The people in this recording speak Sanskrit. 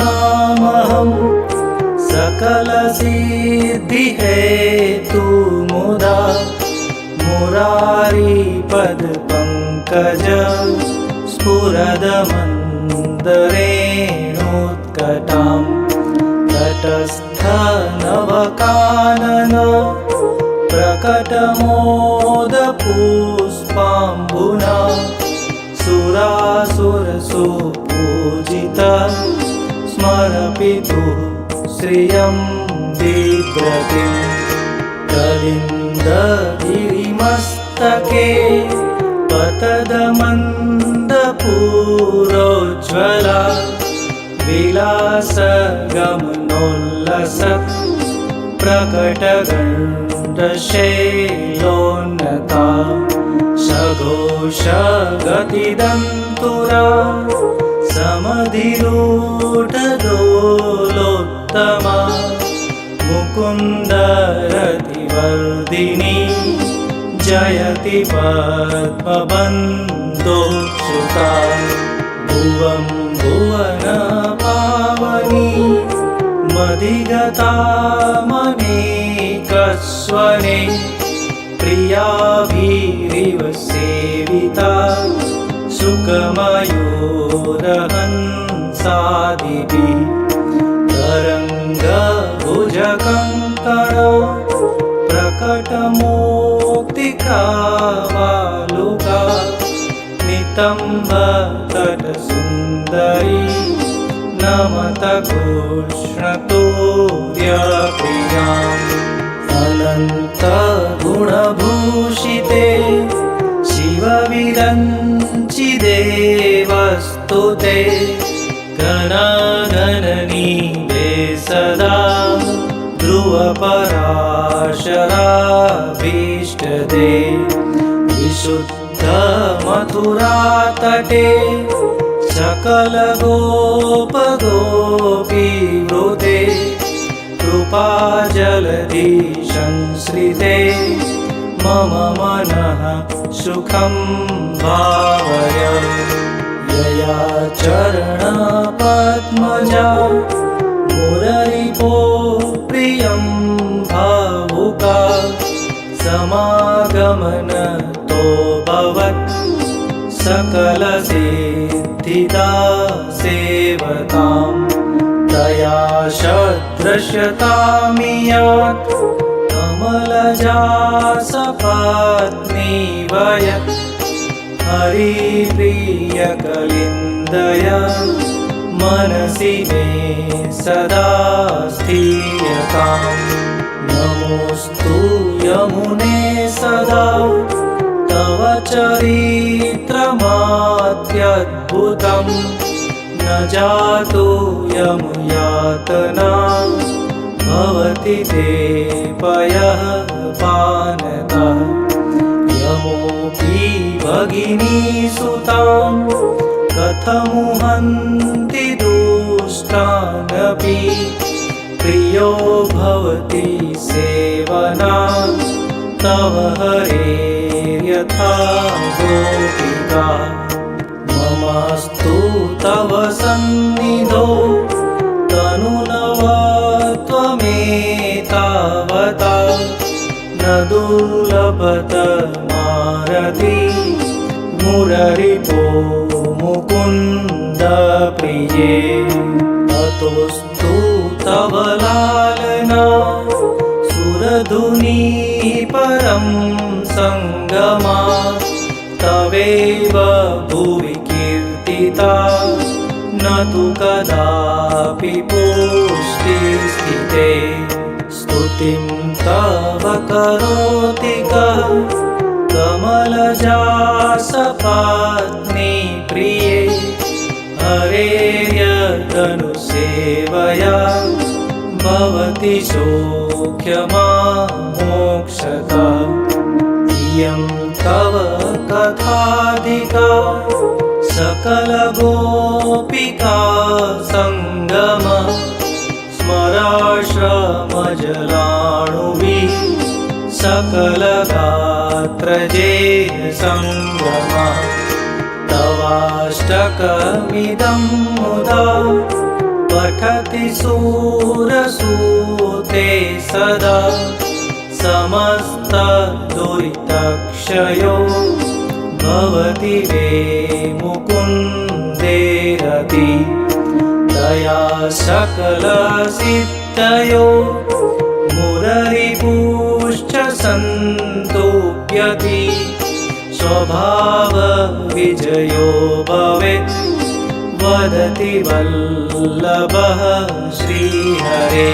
नामहं सकलसिद्धि हेतु मुदा मुरारीपद पंकज स्फुरदमन्दरेणोत्कटां तटस्थ नवकानन प्रकटमोदपुष्पाम्बुना सुरासुरसुपूजिता स्मरपितुः श्रियं बिभ्रतिं कलिन्दगिरिमस्तके पतदमन्दपूरोज्ज्वला विलासगमनोल्लसत् प्रकटगण्डशैलोन्नता सघोषगतिदन्तुरा समधिरूढदोलोत्तमा मुकुन्दरतिवर्धिनी जयति पद्मबन्धुसुता भुवं भुवनपावनी मदिगतामनेकस्वने प्रियाभिरिव सेविता सुखमयूरहंसादिभिः तरङ्गभुजकङ्कण प्रकटमूर्तिकावालुका नितम्बतटसुन्दरी नमत कृष्णतुर्यप्रियाम् अनन्तगुणभूषिते शिवविरञ्चिते वस्तुते घनाघननीले सदा ध्रुवपराशराभीष्टदे विशुद्धमथुरातटे सकलगोपगोपीवृते कृपाजलधि संश्रिते मम मनः सुखं भावय यया चरणपद्मजा मुररिपो प्रियं भावुका समागमनतो भवत् सकलसिद्धिदा सेवताम् तया सदृश्यतामियात् कमलजा सपत्नी वयत् हरिप्रियकलिन्दया मनसि मे सदा स्थीयताम् नमोऽस्तु यमुने सदा तव चरित्रमात्यद्भुतम् न जातु यमुयातना भवति ते पयः पानतः यमोऽपि भगिनीसुतां कथमुहन्ति दुष्टानपि प्रियो भवति सेवना तव हरेर्यथा गोपिका ममास्तु तव सन्निधौ तनुनवत्वमेतावता न दुर्लभतमारति मुररिपो मुकुन्द प्रिये अतोऽस्तु तव लालना सुरधुनी परं सङ्गमा तवेव भुवि कीर्तिता न तु कदापि पुष्टिस्थिते स्तुतिं तव करोति कः कमलजा सपत्नी प्रिये हरेर्यदनुसेवया भवति सौख्यमामोक्षता इयं तव कथाधिका सकलगोपिका सङ्गम स्मराश्रमजलाणुभिः सकलगात्रजे सङ्गमा तवाष्टकमिदं मुदा पठति सूरसूते सदा समस्तदुरितक्षयो भवति वे मुकुन्देरति दया सकलसिद्धयो मुररिपुश्च सन्तोप्यति स्वभावविजयो भवेत् वदति वल्लभः श्रीहरे।